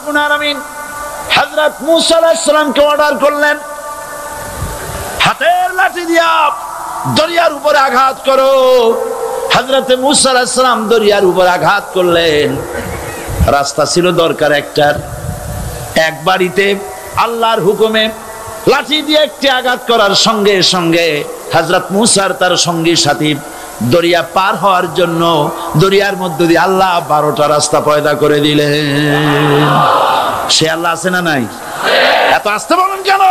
রাব্বুল আলামিন হযরত মূসা আলাইহিস সালামকে অর্ডার করলেন, হাতের লাঠি দিয়া দরিয়ার উপরে আঘাত করো। হযরত মূসা আলাইহিস সালাম দরিয়ার উপরে আঘাত করলেন। রাস্তা ছিল দরকার একটার, এক বাড়িতে আল্লাহর হুকুমে লাঠি দিয়ে একটি আঘাত করার সঙ্গে সঙ্গে হযরত মূসার তার সঙ্গী সাথী দরিয়া পার হওয়ার জন্য দরিয়ার মধ্যে দিয়ে আল্লাহ 12টা রাস্তা পয়দা করে দিলেন। সে আল্লাহ আছে না নাই? এত আসতে বলেন কেন?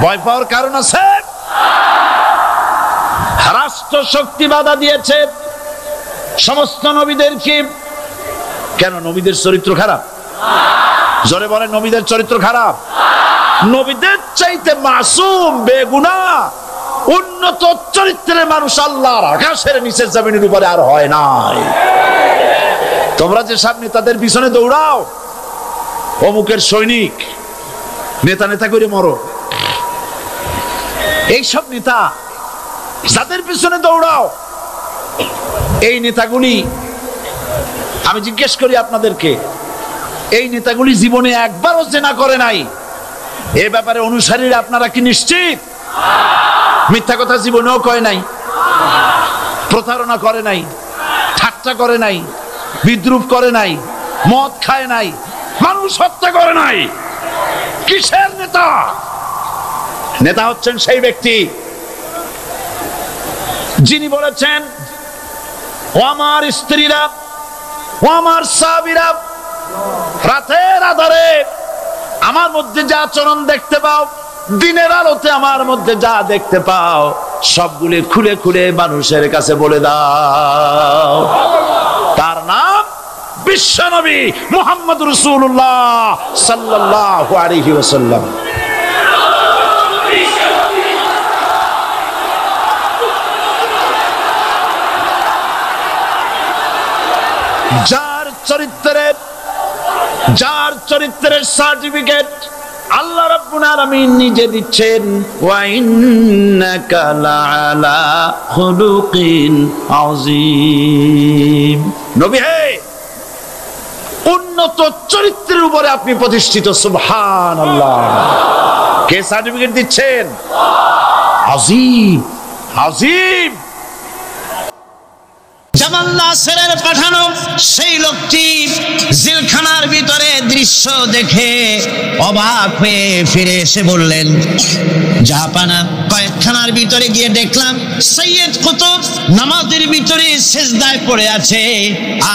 ভয় পাওয়ার কারণ আছে? রাষ্ট্র শক্তি বাধা দিয়েছে সমস্ত নবীদেরকে। কেন? নবীদের চরিত্র খারাপ? জোরে বলেন, নবীদের চরিত্র খারাপ? নবীদের চাইতে মাসুম বেগুনাহ উন্নত চরিত্রের মানুষ আল্লাহর আকাশের নিচের জমিনের উপরে আর হয় নাই। তোমরা যে সব নেতাদের পিছনে দৌড়াও, অমুকের সৈনিক, নেতা নেতা করে মরো, এইসব নেতা যাদের পিছনে দৌড়াও, এই নেতাগুলি, আমি জিজ্ঞেস করি আপনাদেরকে, এই নেতাগুলি জীবনে একবারও জিনা করে নাই? এ ব্যাপারে অনুসারীরা আপনারা কি নিশ্চিত? মিথ্যা কথা জীবনেও কয় নাই, প্রতারণা করে নাই, ঠাট্টা করে নাই, বিদ্রুপ করে নাই, মদ খায় নাই, মানুষ হত্যা করে নাই। কিসের নেতা? নেতা হচ্ছেন সেই ব্যক্তি যিনি বলেছেন, ও আমার স্ত্রীরা, ও আমার সাহাবীরা, রাতের আধারে আমার মধ্যে যা আচরণ দেখতে পাও, দিনের আলোতে আমার মধ্যে যা দেখতে পাও, সবগুলি খুলে খুলে মানুষের কাছে বলে দাও। তার নাম বিশ্বনবী মুহাম্মদ রাসূলুল্লাহ সাল্লাল্লাহু আলাইহি ওয়াসাল্লাম। যার চরিত্রের সার্টিফিকেট আল্লাহ রাব্বুল আলামিন নিজে দিচ্ছেন, ওয়া ইন্নাকা লাআলা খুলুকিন আযীম। নবী হে, উন্নত চরিত্রের উপরে আপনি প্রতিষ্ঠিত। সুবহানাল্লাহ। কে সার্টিফিকেট দিচ্ছেন? আযীম, আযীম। জামাল নাসেরের পাঠানো সেই লোকটি জেলখানার ভিতরে দৃশ্য দেখে অবাক হয়ে ফিরে এসে বললেন, জাহাপানা, কয়েকখানার ভিতরে গিয়ে দেখলাম সৈয়দ কুতুব নামাজের ভিতরে সিজদায় পড়ে আছে,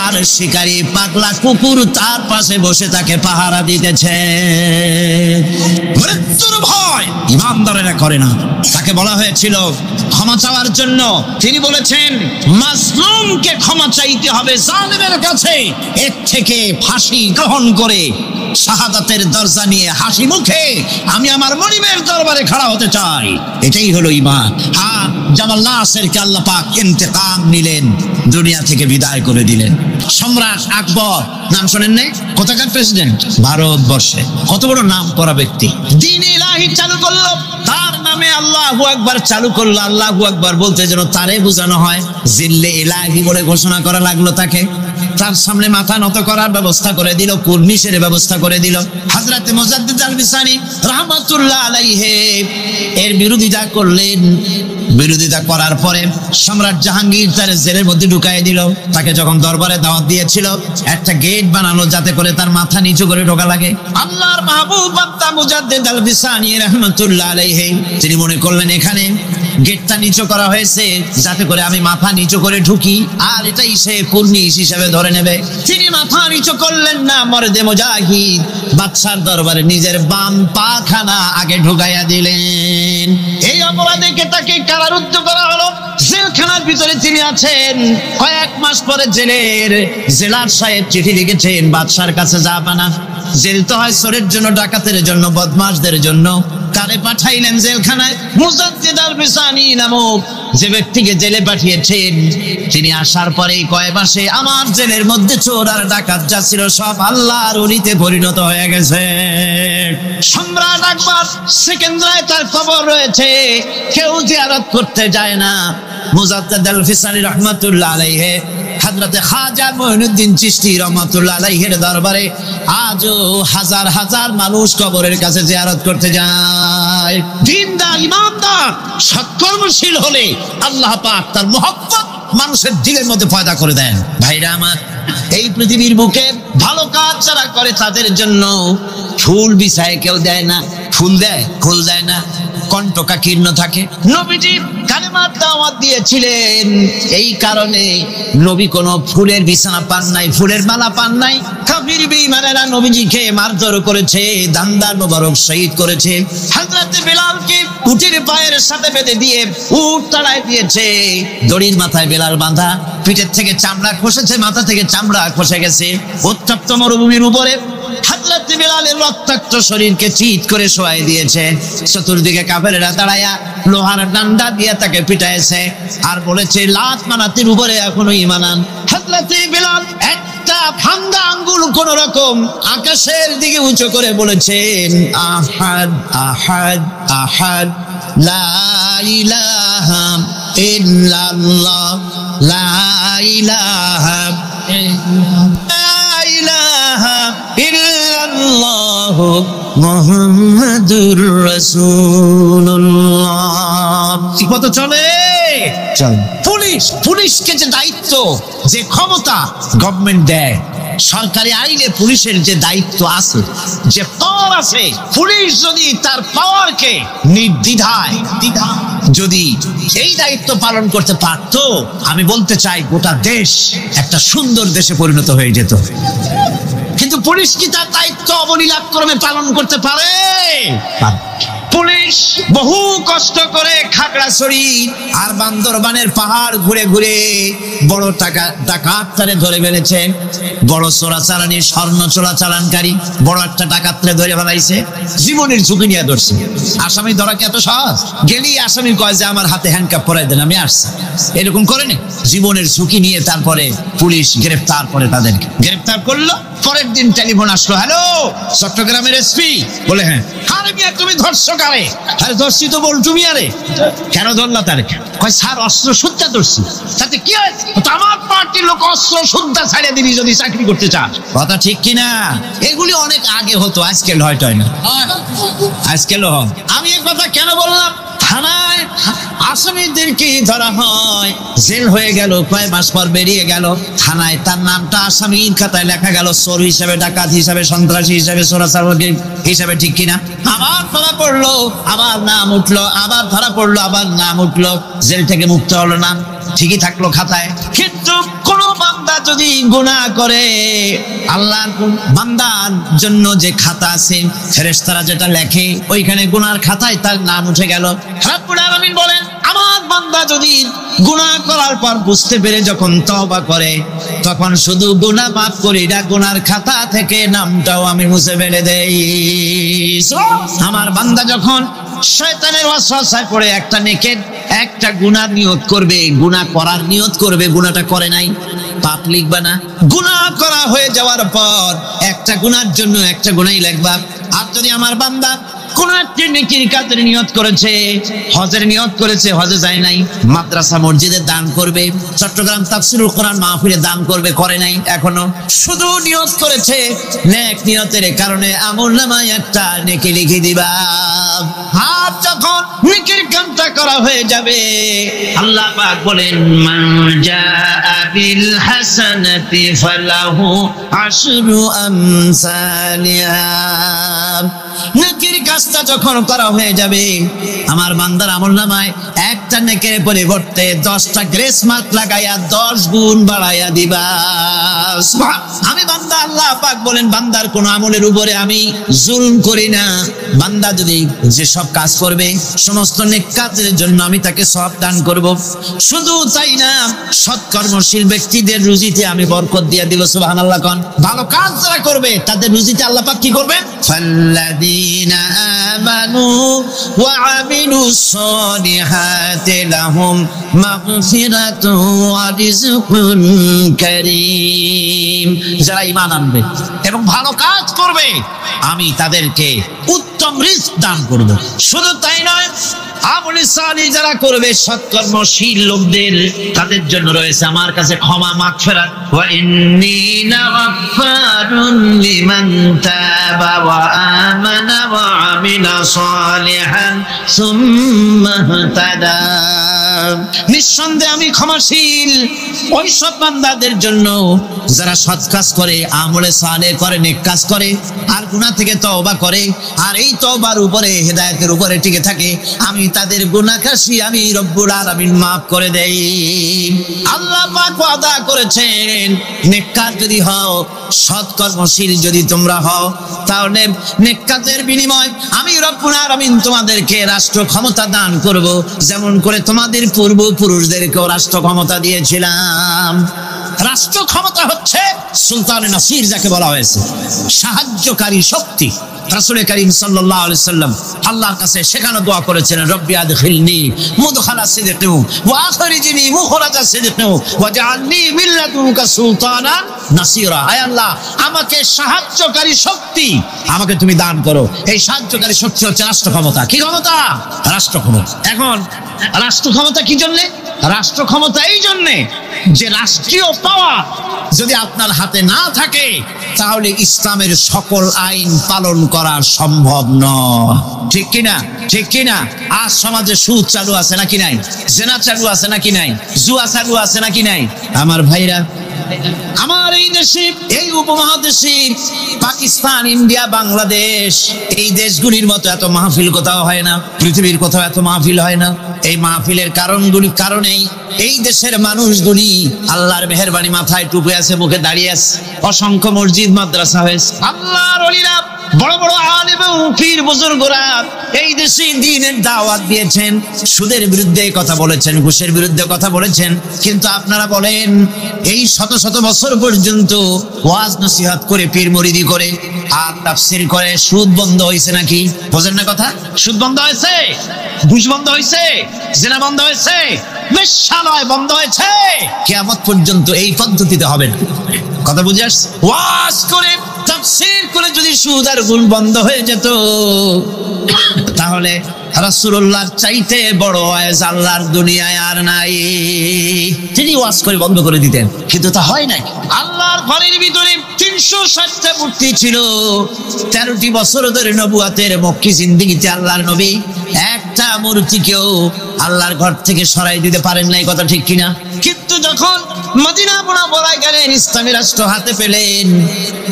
আর শিকারী পাগলা কুকুর তার পাশে বসে তাকে পাহারা দিতেছে। মৃত্যুর ভয় ইমানদারেরা করে না। তাকে বলা হয়েছিল ক্ষমা চাওয়ার জন্য, তিনি বলেছেন মাজলুমকে ক্ষমা চাইতে হবে জালেমের কাছে, এর থেকে ফাঁসি গ্রহণ করে শাহাদাতের দরজা নিয়ে হাসি মুখে আমি আমার মনিবের দরবারে খাড়া হতে চাই। এটাই হলো ঈমান। হ্যাঁ, জামাল নাসেরকে আল্লাহ পাক ইন্তেকাম নিলেন, দুনিয়া থেকে বিদায় করে দিলেন। সম্রাট আকবর, নাম শোনেন নাই? কোথাকার প্রেসিডেন্ট? ভারতবর্ষে। কত বড় নাম করা ব্যক্তি। দ্বীন ইলাহি চালু করলো, তার নামে আল্লাহু আকবার চালু করলো। আল্লাহু আকবার বলতে যেন তারে বোঝানো হয়, জিল্লে ইলাহি বলে ঘোষণা করা লাগলো তাকে। তার সামনে মাথা নত করার ব্যবস্থা করে দিল, কুর্নিশের ব্যবস্থা করে দিল। হযরত মুজাদ্দিদ আল বিসানি রাহমাতুল্লাহ আলাইহি এর বিরোধিতা করলেন। বিরোধিতা করার পরে সম্রাট জাহাঙ্গীর তার জেলের মধ্যে ঢুকাই দিল। তাকে যখন দরবারে দাওয়াত দিয়েছিল, একটা গেট বানানো যাতে করে তার মাথা নিচু করে ঢোকা লাগে। আল্লাহর মাহবুব বান্দা মুজাদ্দিদ আল বিসানি রাহমাতুল্লাহ আলাইহি তিনি মনে করলেন এখানে গেটটা নিচু করা হয়েছে যাতে করে আমি মাথা নিচু করে ঢুকি, আর এটাই সে কুর্নিশ হিসেবে ধরে নেবে। তিনি মাথা নিচু করলেন না, মর্দে মুজাহিদ বাদশার দরবারে নিজের বাম পাখানা আগে ঢুকাইয়া দিলেন। এই অপরাধে তাকে কারারুদ্ধ করা হলো। জেলখানার ভিতরে তিনি আছেন। কয়েক মাস পরে জেলার সাহেব চিঠি লিখেছেন বাদশার কাছে, জাহাপানা, জেল তো হয় চোরের জন্য, ডাকাতের জন্য, বদমাশদের জন্য। কারে পাঠাইলেন জেলখানায়? মুজাদ্দিদ আল বিসানি নামক যে ব্যক্তিকে জেলে পাঠিয়েছেন, তিনি আসার পরে কয়েক মাসে আমার জেলের মধ্যে চোর আর ডাকাত যা ছিল সব আল্লাহর ওলিতে পরিণত হয়ে গেছে। সম্রাট আকবর সেকেন্দ্রায় তার খবর রয়েছে, কেউ জিয়ারত করতে যায় না। মুজাদ্দিদ আল বিসানি রাহমাতুল্লাহ আলাইহি হযরতে খাজা মঈনুদ্দিন চিশতি রহমাতুল্লাহ আলাইহির দরবারে আজও হাজার হাজার মানুষ কবরের কাছে জিয়ারত করতে যায়। দিনদার ইমানদার সৎকর্মশীল হলে আল্লাহ পাক তার মহব্বত মানুষের দিলের মধ্যে পয়দা করে দেন। ভাইরা আমার, এই পৃথিবীর বুকে ভালো কাজ যারা করে তাদের জন্য ফুল বিছায় কেউ দেয় না, ফুল দেয়, ফুল দেয় না, কণ্ঠকা কীর্ণ থাকে। নবীজি কালেমার দাওয়াত দিয়েছিলেন, এই কারণে নবী কোনো ফুলের বিছানা পান নাই, ফুলের মালা পান নাই। কাফির বেঈমানেরা নবীজিকে মারধর করেছে, দান্দার মোবারক শহীদ করেছে। হযরত বেলালকে উটের পায়ের সাথে বেঁধে দিয়ে উট তাড়ায় দিয়েছে, দড়ির মাথায় বেলাল বাঁধা, পিঠের থেকে চামড়া খসেছে, মাথা থেকে চামড়া খসে গেছে। উত্তপ্ত মরুভূমির উপরে হযরত বেলালের রক্তাক্ত শরীরকে চিৎ করে শোয়াই দিয়েছে। চতুর্দিকে কাফেরেরা দাঁড়ায়া লোহার ডান্ডা দিয়ে তাকে পিটাইছে আর বলেছে লাত মানাতির উপরে এখনো ঈমান আন। হযরত বেলাল একটা ভাঙ্গা আঙ্গুল কোন রকম আকাশের দিকে উঁচু করে বলেছেন আহাদ আহাদ আহাদ লা ইলাহা ইল্লাল্লাহ লা ইলাহা ইল্লাল্লাহ মুহাম্মাদুর রাসূলুল্লাহ। ঠিক মতো চলে। পুলিশকে যে দায়িত্ব, যে ক্ষমতা গভর্নমেন্ট দেয়, সরকারি আইনে পুলিশের যে দায়িত্ব আছে, যে পাওয়ার আছে, পুলিশ যদি তার পাওয়ারকে নির্দ্বিধায় যদি এই দায়িত্ব পালন করতে পারত, আমি বলতে চাই গোটা দেশ একটা সুন্দর দেশে পরিণত হয়ে যেত। কিন্তু পুলিশ কি তার দায়িত্ব অবলীলাক্রমে পালন করতে পারে? পুলিশ বহু কষ্ট করে খাগড়াছড়ি আর বান্দরবানের পাহাড় ঘুরে ঘুরে বড় ডাকাতরে ধরে ফেলেছে। বড় চোরাচালানি, স্বর্ণ চোরাচালানকারী বড় একটা ডাকাতরে ধরে ফেলাইছে, জীবনের ঝুঁকি নিয়ে ধরছে। আসামি ধরা কি এত সহজ? গেলেই আসামি কয় যে আমার হাতে হ্যান্ডকাপ পরাই দেন, আমি আসছি। এরকম করে নে, জীবনের ঝুঁকি নিয়ে তারপরে পুলিশ গ্রেফতার করে, তাদেরকে গ্রেফতার করলো। পরের দিন টেলিফোন আসলো, হ্যালো চট্টগ্রামের এসপি। বলে হ্যাঁ। আরে মিয়া তুমি ধরছো কারে? আরে ধরছি তো বলটু মিয়ারে। কেন ধরলা তারে? কয় স্যার অস্ত্র শুদ্ধা ধরছি। তাতে কি হয়েছে? আমার পার্টির লোক অস্ত্র শুদ্ধা ছাড়িয়ে দিবি যদি চাকরি করতে চাস। কথা ঠিক কিনা? এগুলি অনেক আগে হতো, আজকাল হয়তো হয় না, আজকালও হয়। আমি এই কথা কেন বললাম? থানায় আসামিদেরকে ধরা হয়, জেল হয়ে গেল, কয় মাস পর বেরিয়ে গেল। থানায় তার নামটা আসামির খাতায় লেখা গেল, চোর হিসাবে, ডাকাত হিসাবে, সন্ত্রাসী হিসাবে, চোরাচালানি হিসাবে, ঠিক কিনা? আবার ধরা পড়লো, আবার নাম উঠলো, আবার ধরা পড়লো, আবার নাম উঠলো, জেল থেকে মুক্ত হলো না, ঠিকই থাকলো খাতায়। কিন্তু কোন বান্দা যদি গুনাহ করে, আল্লাহর বান্দার জন্য যে খাতা আছে, ফেরেশতারা যেটা লেখে, ওইখানে গুনার খাতায় তার নাম উঠে গেল। রব্বুল আলামিন বলেন, আমার বান্দা যদি গুনাহ করার পর বুঝতে পেরে যখন তওবা করে, তখন শুধু গুনাহ মাফ করি না, গুনার খাতা থেকে নামটাও আমি মুছে ফেলে দেই। আমার বান্দা যখন শয়তানের ওয়াসওয়াসায় পড়ে একটা নেকের একটা গুনাহ নিয়ত করবে, গুনাহ করার নিয়ত করবে, গুনাহটা করে নাই, পাপ লিখবা না। গুনাহ করা হয়ে যাওয়ার পর একটা গুনার জন্য একটা গুনাহই লিখবা। আর যদি আমার বান্দা কোন একটি নেকির কাজের নিয়ত করেছে, হজের নিয়ত করেছে, হজে যায় নাই, মাদ্রাসা মসজিদে দান করবে, চট্টগ্রাম তাফসীরুল কোরআন মাহফিলে দান করবে, করে নাই এখনো, শুধু নিয়ত করেছে, নেক নিয়তের কারণে আমলনামায় একটা নেকি লিখে দিবা। আর যখন নেকির কামটা করা হয়ে যাবে, আল্লাহ পাক বলেন মান জাআ বিল হাসানাতি ফালাহু আশরু আমসালিহা। নেকির কাজটা যখন করা হয়ে যাবে, আমার বান্দার আমলনামায় একটা নেকের পরিবর্তে 10টা গ্রেস মার্ক লাগাইয়া 10 গুণ বাড়াইয়া দিবা। আমি বান্দা, আল্লাহ পাক বলেন বান্দার কোন আমলের উপরে আমি জুলুম করি না। বান্দা যদি যে সব কাজ করবে, সমস্ত নেক কাজের জন্য আমি তাকে সওয়াব দান করব। শুধু তাই না, সৎকর্মশীল ব্যক্তিদের রুজিতে আমি বরকত দিয়ে দিব। সুবহানাল্লাহ কোন। ভালো কাজ যারা করবে তাদের রুজিতে আল্লাহ পাক কি করবে? ফাল্লাযীনা আমানু ওয়া আমিলুস সালিহাতি লাহুম মাগফিরাতুন ওয়া রিজকুন কারীম। যারা ঈমান আনবে এবং ভালো কাজ করবে, আমি তাদেরকে উত্তম রিজক দান করব। শুধু তাই নয়, আমল সালিহ যারা করবে, সৎকর্মশীল লোকদের, তাদের জন্য রয়েছে আমার কাছে ক্ষমা, মাগফিরাত। ওয়া ইন্নী লাগাফফারুন লিমান তাবা ওয়া আমানা ওয়া আমিলা সালিহান সুম্মা ইহতাদা। নিঃসন্দেহে আমি ক্ষমাশীল ওই সব বান্দাদের জন্য যারা সৎ কাজ করে, আমলে সালেহ করে, নেক কাজ করে, আর গুনাহ থেকে তওবা করে, আর এই তওবার উপরে, হেদায়েতের উপরে টিকে থাকে। আমি তাদের গুনাহ কাশি আমি রব্বুল আলামিন মাফ করে দেই। আল্লাহ পাক ওয়াদা করেছেন, নেক কাজ যদি হও, সৎ কর্মশীল যদি তোমরা হও, তাহলে নেক কাজের বিনিময় আমি রব্বুল আলামিন তোমাদেরকে রাষ্ট্র ক্ষমতা দান করব, যেমন করে তোমাদের পূর্বপুরুষদেরকেও রাষ্ট্র ক্ষমতা দিয়েছিলাম। রাষ্ট্র ক্ষমতা হচ্ছে সুলতান নাসির, যাকে বলা হয়েছে সাহায্যকারী শক্তি। রাসূল করিম সাল্লাল্লাহু আলাইহি সাল্লাম আল্লাহর কাছে সেখানে দোয়া করেছেন, রব্বি আদখিলনি মুদখালা সিদকিন ওয়া আখরিজনি মুখরাজা সিদকিন ওয়াজআলনি মিন লাদুনকা সুলতানান নাসিরা। আয় আল্লাহ, আমাকে সাহায্যকারী শক্তি আমাকে তুমি দান করো। এই সাহায্যকারী শক্তি হচ্ছে রাষ্ট্র ক্ষমতা। কি ক্ষমতা? রাষ্ট্র ক্ষমতা। এখন রাষ্ট্র ক্ষমতা কি জন্য? রাষ্ট্র ক্ষমতা এই জন্যে যে রাষ্ট্রীয় পাওয়ার যদি আপনার হাতে না থাকে, তাহলে ইসলামের সকল আইন পালন করা সম্ভব নয়। ঠিক কিনা? ঠিক কিনা? আজ সমাজে সুদ চালু আছে নাকি নাই? জেনা চালু আছে নাকি নাই? জুয়া চালু আছে নাকি নাই? আমার ভাইরা, আমার এই দেশে, এই উপমহাদেশে, পাকিস্তান, ইন্ডিয়া, বাংলাদেশ, এই দেশগুলির মতো এত মাহফিল কোথাও হয় না। পৃথিবীর কোথাও এত মাহফিল হয় না। এই মাহফিলের কারণেই এই দেশের মানুষগুলি আল্লাহর মেহেরবানি, মাথায় টুপি আছে, মুখে দাঁড়িয়ে আছে, অসংখ্য মসজিদ মাদ্রাসা হয়েছে। আল্লাহর ওলিরা, বড় বড় আলেম এবং পীর বুজুর্গরা এই দেশে দ্বীনের দাওয়াত দিয়েছেন, সুদের বিরুদ্ধে কথা বলেছেন, ঘুষের বিরুদ্ধে কথা বলেছেন। কিন্তু আপনারা বলেন, এই শত শত বছর পর্যন্ত ওয়াজ নসিহত করে, পীর মুরিদি করে, আর তাফসীর করে, সুদ বন্ধ হয়েছে নাকি? বোঝেন না কথা? সুদ বন্ধ হয়েছে, ঘুষ বন্ধ হয়েছে, জেনা বন্ধ হয়েছে, বেশ্যালয় বন্ধ হয়েছে। কিয়ামত পর্যন্ত এই পদ্ধতিতে হবে না। কথা বুঝে আসছে? ওয়াজ করে, তাফসীর করে যদি সুদ আর ঘুষ বন্ধ হয়ে যেত, তাহলে রাসূলুল্লাহর চাইতে বড় ওয়াজ আল্লাহর দুনিয়ায় আর নাই। তিনি ওয়াজ করে বন্ধ করে দিতেন, কিন্তু তা হয় নাই। আল্লাহর ঘরের ভিতরে 360টা মূর্তি ছিল। 13টি বছর ধরে নবুয়াতের মক্কি জিন্দেগিতে আল্লাহর নবী একটা মূর্তিকেও আল্লাহর ঘর থেকে সরাই দিতে পারেন নাই। কথা ঠিক কিনা? কিন্তু যখন মদিনা মুনাওয়ারায় গেলেন, ইসলামী রাষ্ট্র হাতে পেলেন,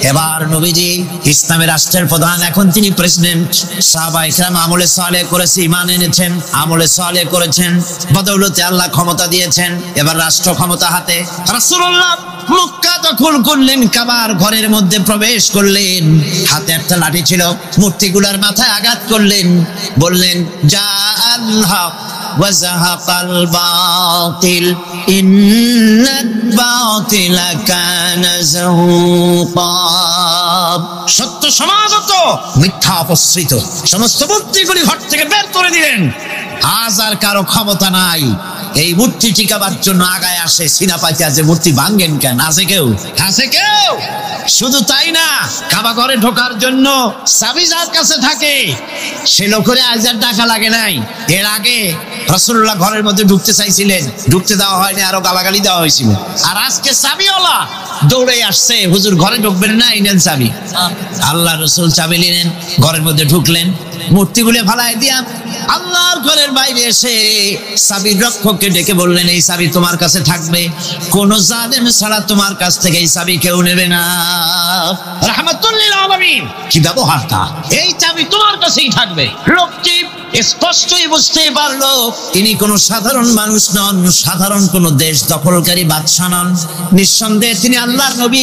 এবার নবীজি ইসলামী রাষ্ট্রের প্রধান, এখন তিনি প্রেসিডেন্ট। সাহাবায়ে কেরাম আমলে সালেহ করেছে, ঈমান এনেছেন, আমলে সালেহ করেছেন, বদৌলতে আল্লাহ ক্ষমতা দিয়েছেন। এবার রাষ্ট্র ক্ষমতা হাতে। রাসূলুল্লাহ মক্কা দখল করলেন, কাবার ঘরের মধ্যে প্রবেশ করলেন, হাতে একটা লাঠি ছিল, মূর্তিগুলোর মাথায় আঘাত করলেন, বললেন, যা আল্লাহ ওয়াজাহাকাল বাতিল ইন্নাল বাতিলা কানা যাহুকা। সত্য সমাগত, মিথ্যা অপসৃত। সমস্ত মূর্তিগুলি ঘর থেকে বের করে দিলেন। আজ আর কারো ক্ষমতা নাই এই মূর্তি টিকাবার জন্য আগায় আসে, সিনা পাইতে আছে, মূর্তি ভাঙ্গেন কেন? আছে কেউ? আছে কেউ? শুধু তাই না, কাবা ঘরে ঢোকার জন্য চাবি যার কাছে থাকে, সে লোকের আজ আর টাকা লাগে নাই। এর আগে রাসূলুল্লাহ ঘরের মধ্যে ঢুকতে চাইছিলেন, ঢুকতে দেওয়া হয়নি, আরো গালাগালি দেওয়া হয়েছিল। আর আজকে চাবিওয়ালা দৌড়ে আসছে, হুজুর ঘরে ঢুকবেন না, এই নেন চাবি। আল্লাহ রাসূল চাবি নিলেন, ঘরের মধ্যে ঢুকলেন, মূর্তিগুলো ফালাই দিয়া আল্লাহর ঘরের বাইরে এসে চাবির রক্ষককে ডেকে বললেন, এই চাবি তোমার কাছে থাকবে, কোন জালেম ছাড়া তোমার কাছ থেকে এই চাবি কেউ নেবে না। রাহমাতুল লিল আলামিন, কি ব্যবহারটা! এই চাবি তোমার কাছেই থাকবে। লোকটি স্পষ্টই বুঝতে পারলো তিনি কোনো সাধারণ মানুষ নন, সাধারণ কোনো দেশ দখলকারী বাদশা নন। নিঃসন্দেহে তিনি আল্লাহর নবী।